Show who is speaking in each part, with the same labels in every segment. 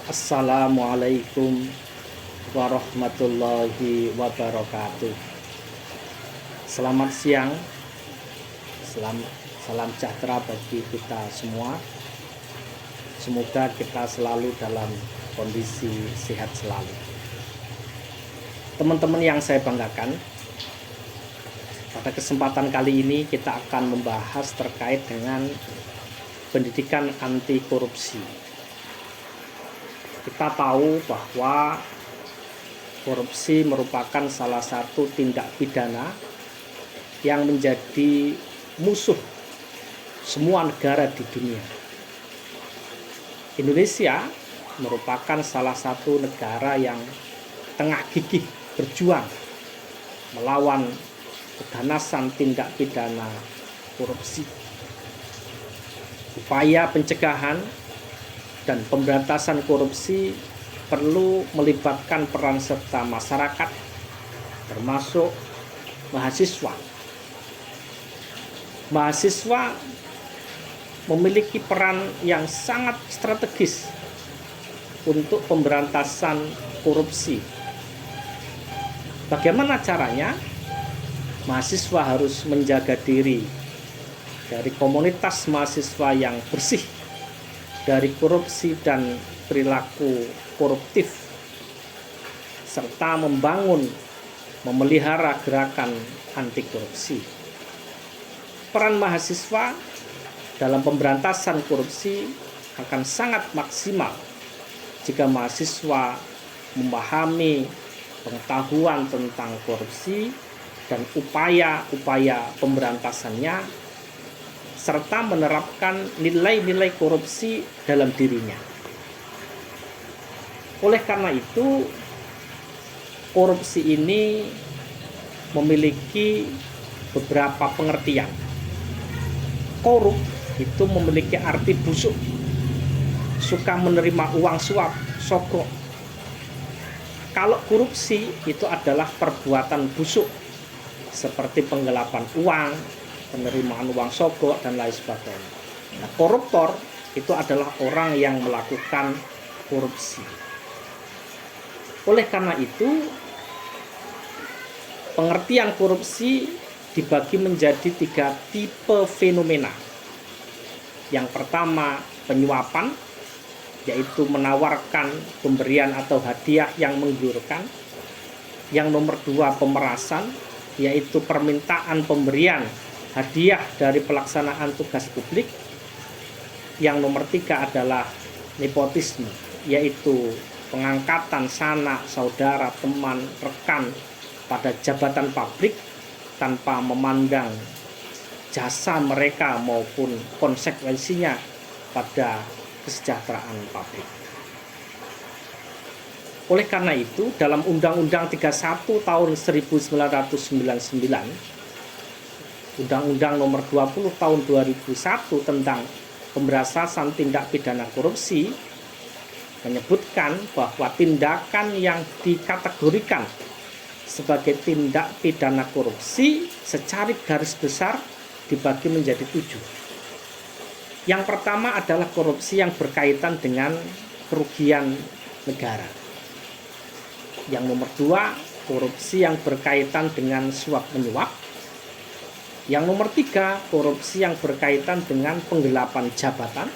Speaker 1: Assalamualaikum warahmatullahi wabarakatuh. Selamat siang, salam sejahtera bagi kita semua. Semoga kita selalu dalam kondisi sehat selalu. Teman-teman yang saya banggakan, pada kesempatan kali ini kita akan membahas terkait dengan pendidikan anti korupsi. Kita tahu bahwa korupsi merupakan salah satu tindak pidana yang menjadi musuh semua negara di dunia. Indonesia merupakan salah satu negara yang tengah gigih berjuang melawan keganasan tindak pidana korupsi. Upaya pencegahan dan pemberantasan korupsi perlu melibatkan peran serta masyarakat, termasuk mahasiswa. Mahasiswa memiliki peran yang sangat strategis untuk pemberantasan korupsi. Bagaimana caranya? Mahasiswa harus menjaga diri dari komunitas mahasiswa yang bersih dari korupsi dan perilaku koruptif, serta memelihara gerakan anti korupsi. Peran mahasiswa dalam pemberantasan korupsi akan sangat maksimal jika mahasiswa memahami pengetahuan tentang korupsi dan upaya-upaya pemberantasannya, serta menerapkan nilai-nilai korupsi dalam dirinya. Oleh karena itu, korupsi ini memiliki beberapa pengertian. Korup itu memiliki arti busuk, suka menerima uang suap, sogok. Kalau korupsi itu adalah perbuatan busuk, seperti penggelapan uang, penerimaan uang sogok, dan lain sebagainya. Nah, koruptor itu adalah orang yang melakukan korupsi. Oleh karena itu, pengertian korupsi dibagi menjadi 3 tipe fenomena. Yang pertama, penyuapan, yaitu menawarkan pemberian atau hadiah yang menggiurkan. Yang nomor 2, pemerasan, yaitu permintaan pemberian hadiah dari pelaksanaan tugas publik. Yang nomor 3 adalah nepotisme, yaitu pengangkatan sanak, saudara, teman, rekan pada jabatan publik tanpa memandang jasa mereka maupun konsekuensinya pada kesejahteraan publik. Oleh karena itu, dalam Undang-Undang 31 tahun 1999, Undang-Undang nomor 20 tahun 2001 tentang pemberantasan tindak pidana korupsi menyebutkan bahwa tindakan yang dikategorikan sebagai tindak pidana korupsi secara garis besar dibagi menjadi 7. Yang pertama adalah korupsi yang berkaitan dengan kerugian negara. Yang nomor 2, korupsi yang berkaitan dengan suap menyuap. Yang nomor 3, korupsi yang berkaitan dengan penggelapan jabatan.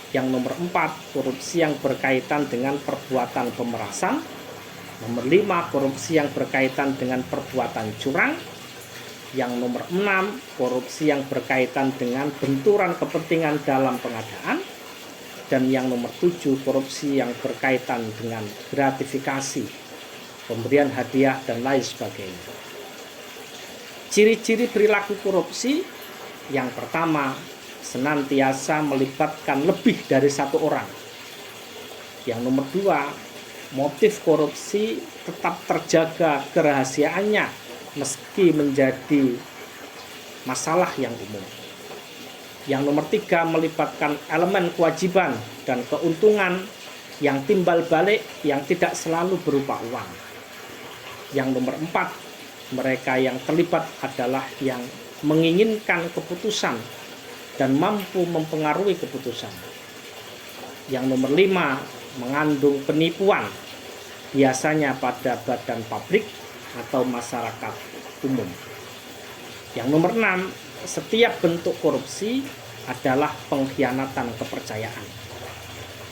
Speaker 1: Yang nomor 4, korupsi yang berkaitan dengan perbuatan pemerasan. Nomor 5, korupsi yang berkaitan dengan perbuatan curang. Yang nomor 6, korupsi yang berkaitan dengan benturan kepentingan dalam pengadaan. Dan yang nomor 7, korupsi yang berkaitan dengan gratifikasi, pemberian hadiah, dan lain sebagainya. Ciri-ciri perilaku korupsi: yang pertama, senantiasa melibatkan lebih dari satu orang. Yang nomor 2, motif korupsi tetap terjaga kerahasiaannya meski menjadi masalah yang umum. Yang nomor 3, melibatkan elemen kewajiban dan keuntungan yang timbal balik yang tidak selalu berupa uang. Yang nomor 4, mereka yang terlibat adalah yang menginginkan keputusan dan mampu mempengaruhi keputusan. Yang nomor 5, mengandung penipuan, biasanya pada badan publik atau masyarakat umum. Yang nomor 6, setiap bentuk korupsi adalah pengkhianatan kepercayaan.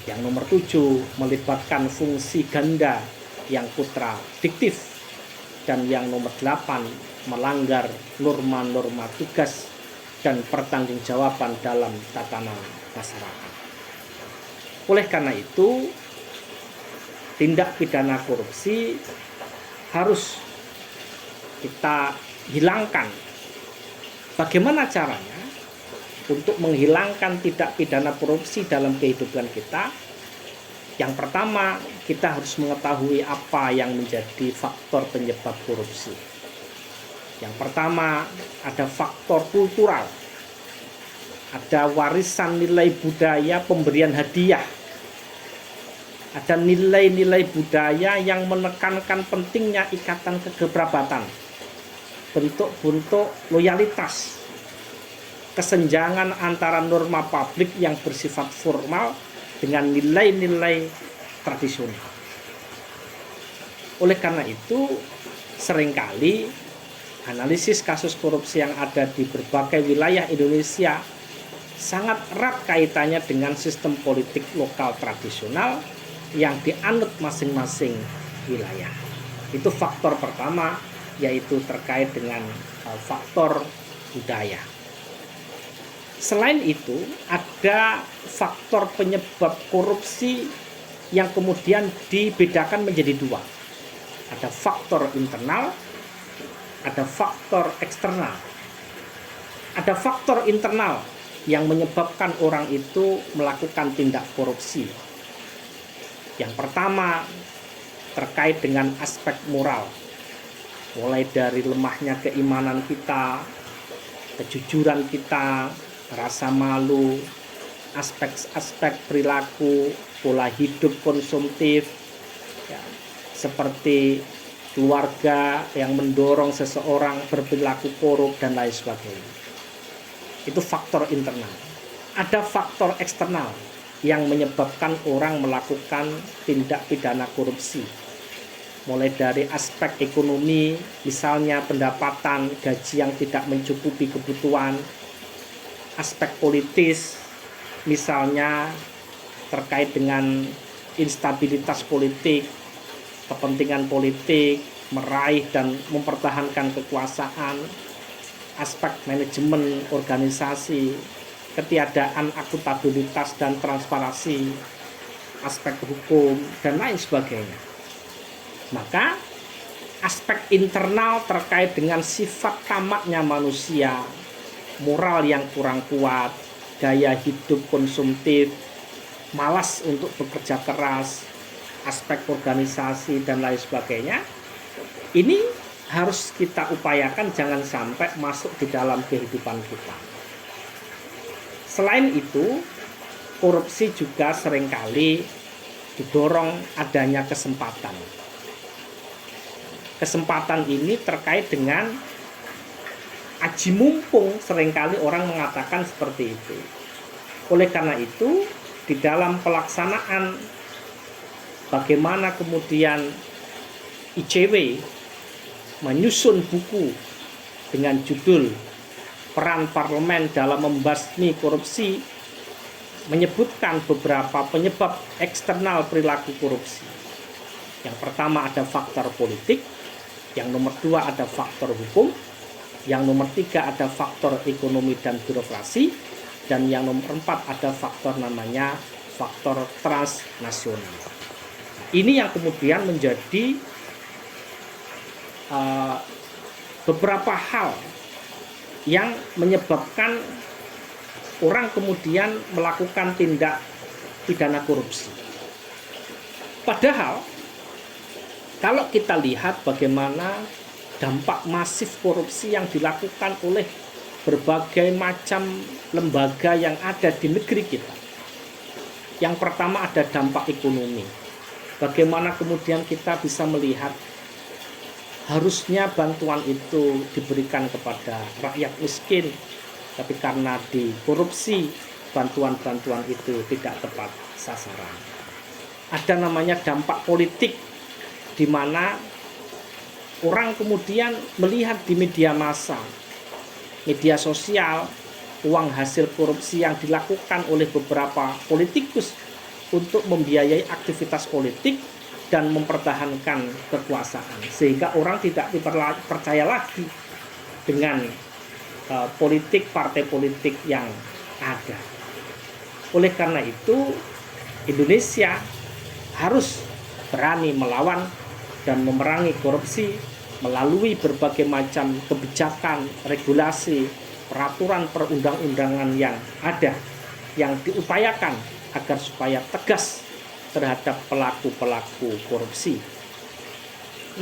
Speaker 1: Yang nomor 7, melibatkan fungsi ganda yang kontradiktif. Dan yang nomor 8, melanggar norma-norma tugas dan pertanggungjawaban dalam tatanan masyarakat. Oleh karena itu, tindak pidana korupsi harus kita hilangkan. Bagaimana caranya untuk menghilangkan tindak pidana korupsi dalam kehidupan kita? Yang pertama, kita harus mengetahui apa yang menjadi faktor penyebab korupsi. Yang pertama, ada faktor kultural. Ada warisan nilai budaya pemberian hadiah. Ada nilai-nilai budaya yang menekankan pentingnya ikatan kekerabatan. Bentuk-bentuk loyalitas. Kesenjangan antara norma publik yang bersifat formal dengan nilai-nilai tradisional. Oleh karena itu, seringkali analisis kasus korupsi yang ada di berbagai wilayah Indonesia sangat erat kaitannya dengan sistem politik lokal tradisional yang dianut masing-masing wilayah. Itu faktor pertama, yaitu terkait dengan faktor budaya. Selain itu, ada faktor penyebab korupsi yang kemudian dibedakan menjadi dua. Ada faktor internal, ada faktor eksternal. Ada faktor internal yang menyebabkan orang itu melakukan tindak korupsi. Yang pertama, terkait dengan aspek moral. Mulai dari lemahnya keimanan kita, kejujuran kita, rasa malu, aspek-aspek perilaku, pola hidup konsumtif, ya, seperti keluarga yang mendorong seseorang berperilaku korup dan lain sebagainya. Itu faktor internal. Ada faktor eksternal yang menyebabkan orang melakukan tindak pidana korupsi. Mulai dari aspek ekonomi, misalnya pendapatan, gaji yang tidak mencukupi kebutuhan. Aspek politis, misalnya terkait dengan instabilitas politik, kepentingan politik, meraih dan mempertahankan kekuasaan, aspek manajemen organisasi, ketiadaan akuntabilitas dan transparansi, aspek hukum, dan lain sebagainya. Maka aspek internal terkait dengan sifat tamaknya manusia, moral yang kurang kuat, gaya hidup konsumtif, malas untuk bekerja keras, aspek organisasi dan lain sebagainya. Ini harus kita upayakan jangan sampai masuk di dalam kehidupan kita. Selain itu, korupsi juga seringkali didorong adanya kesempatan. Kesempatan ini terkait dengan aji mumpung, seringkali orang mengatakan seperti itu. Oleh karena itu, di dalam pelaksanaan bagaimana kemudian ICW menyusun buku dengan judul Peran Parlemen dalam Membasmi Korupsi, menyebutkan beberapa penyebab eksternal perilaku korupsi. Yang pertama ada faktor politik, yang nomor 2 ada faktor hukum, yang nomor 3 ada faktor ekonomi dan birokrasi, dan yang nomor 4 ada faktor namanya faktor transnasional. Ini yang kemudian menjadi beberapa hal yang menyebabkan orang kemudian melakukan tindak pidana korupsi. Padahal kalau kita lihat bagaimana dampak masif korupsi yang dilakukan oleh berbagai macam lembaga yang ada di negeri kita. Yang pertama ada dampak ekonomi. Bagaimana kemudian kita bisa melihat harusnya bantuan itu diberikan kepada rakyat miskin, tapi karena dikorupsi, bantuan-bantuan itu tidak tepat sasaran. ada namanya dampak politik, di mana orang kemudian melihat di media massa, media sosial, uang hasil korupsi yang dilakukan oleh beberapa politikus untuk membiayai aktivitas politik dan mempertahankan kekuasaan, sehingga orang tidak percaya lagi dengan politik partai politik yang ada. Oleh karena itu, Indonesia harus berani melawan dan memerangi korupsi melalui berbagai macam kebijakan, regulasi, peraturan perundang-undangan yang ada, yang diupayakan agar supaya tegas terhadap pelaku-pelaku korupsi.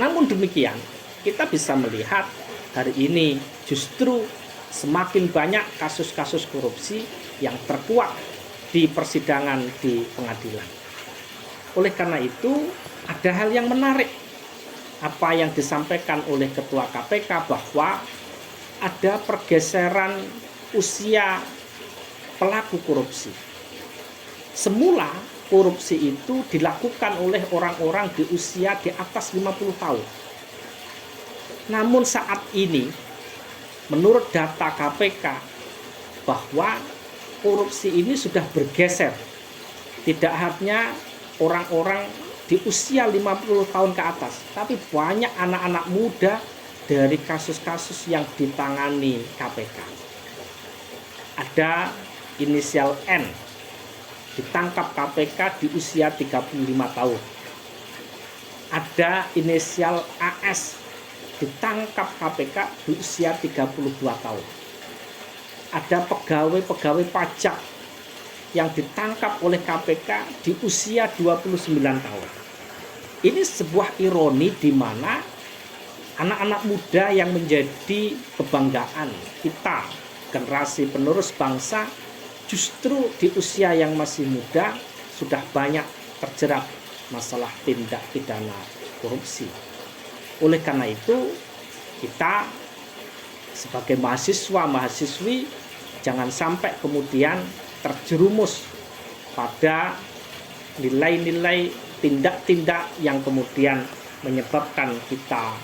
Speaker 1: Namun demikian, kita bisa melihat hari ini justru semakin banyak kasus-kasus korupsi yang terkuak di persidangan di pengadilan. Oleh karena itu, ada hal yang menarik apa yang disampaikan oleh Ketua KPK, bahwa ada pergeseran usia pelaku korupsi. Semula korupsi itu dilakukan oleh orang-orang di usia di atas 50 tahun. Namun saat ini, menurut data KPK, bahwa korupsi ini sudah bergeser. Tidak hanya orang-orang di usia 50 tahun ke atas, tapi banyak anak-anak muda dari kasus-kasus yang ditangani KPK. Ada inisial N, ditangkap KPK di usia 35 tahun. Ada inisial AS, ditangkap KPK di usia 32 tahun. Ada pegawai-pegawai pajak yang ditangkap oleh KPK di usia 29 tahun. Ini sebuah ironi di mana anak-anak muda yang menjadi kebanggaan kita, generasi penerus bangsa, justru di usia yang masih muda sudah banyak terjerat masalah tindak pidana korupsi. Oleh karena itu, kita sebagai mahasiswa-mahasiswi jangan sampai kemudian terjerumus pada nilai-nilai tindak-tindak yang kemudian menyebabkan kita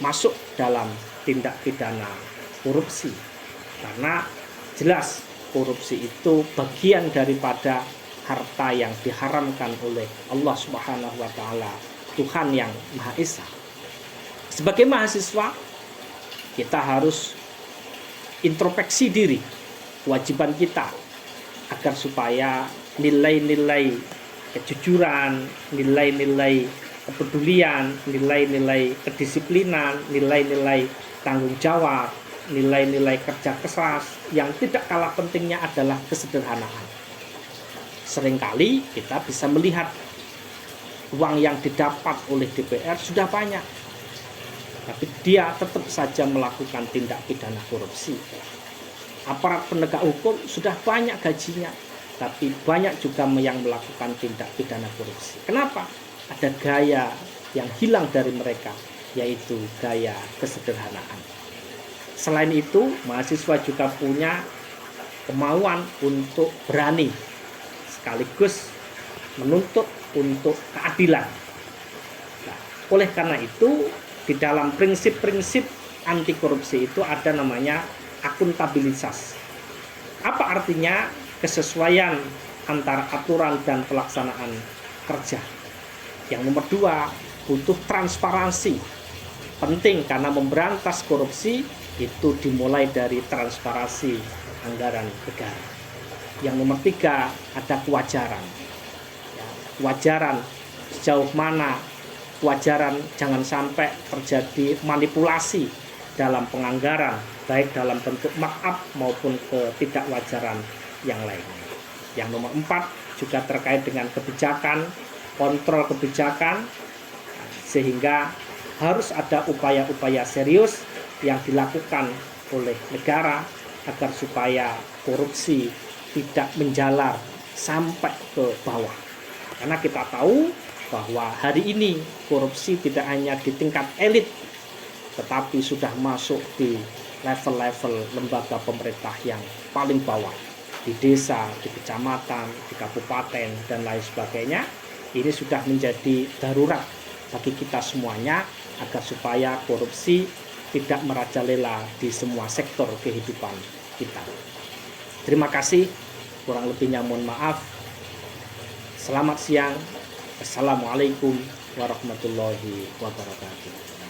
Speaker 1: masuk dalam tindak pidana korupsi. Karena jelas korupsi itu bagian daripada harta yang diharamkan oleh Allah Subhanahu wa taala, Tuhan yang Maha Esa. Sebagai mahasiswa, kita harus introspeksi diri, kewajiban kita, agar supaya nilai-nilai kejujuran, nilai-nilai kepedulian, nilai-nilai kedisiplinan, nilai-nilai tanggung jawab, nilai-nilai kerja keras, yang tidak kalah pentingnya adalah kesederhanaan. Seringkali kita bisa melihat uang yang didapat oleh DPR sudah banyak, tapi dia tetap saja melakukan tindak pidana korupsi. Aparat penegak hukum sudah banyak gajinya, tapi banyak juga yang melakukan tindak pidana korupsi. Kenapa? Ada gaya yang hilang dari mereka, yaitu gaya kesederhanaan. Selain itu, mahasiswa juga punya kemauan untuk berani sekaligus menuntut untuk keadilan. Nah, oleh karena itu, di dalam prinsip-prinsip anti korupsi itu ada namanya akuntabilitas. Apa artinya? Kesesuaian antara aturan dan pelaksanaan kerja. Yang nomor 2, butuh transparansi. Penting karena memberantas korupsi itu dimulai dari transparansi anggaran negara. Yang nomor 3, ada kewajaran. Kewajaran sejauh mana kewajaran jangan sampai terjadi manipulasi dalam penganggaran, baik dalam bentuk markup maupun ketidakwajaran yang lainnya. Yang nomor 4 juga terkait dengan kebijakan, kontrol kebijakan, sehingga harus ada upaya-upaya serius yang dilakukan oleh negara agar supaya korupsi tidak menjalar sampai ke bawah. Karena kita tahu bahwa hari ini korupsi tidak hanya di tingkat elit, tetapi sudah masuk di level-level lembaga pemerintah yang paling bawah, di desa, di kecamatan, di kabupaten, dan lain sebagainya. Ini sudah menjadi darurat bagi kita semuanya agar supaya korupsi tidak merajalela di semua sektor kehidupan kita. Terima kasih, kurang lebihnya mohon maaf. Selamat siang. Assalamualaikum warahmatullahi wabarakatuh.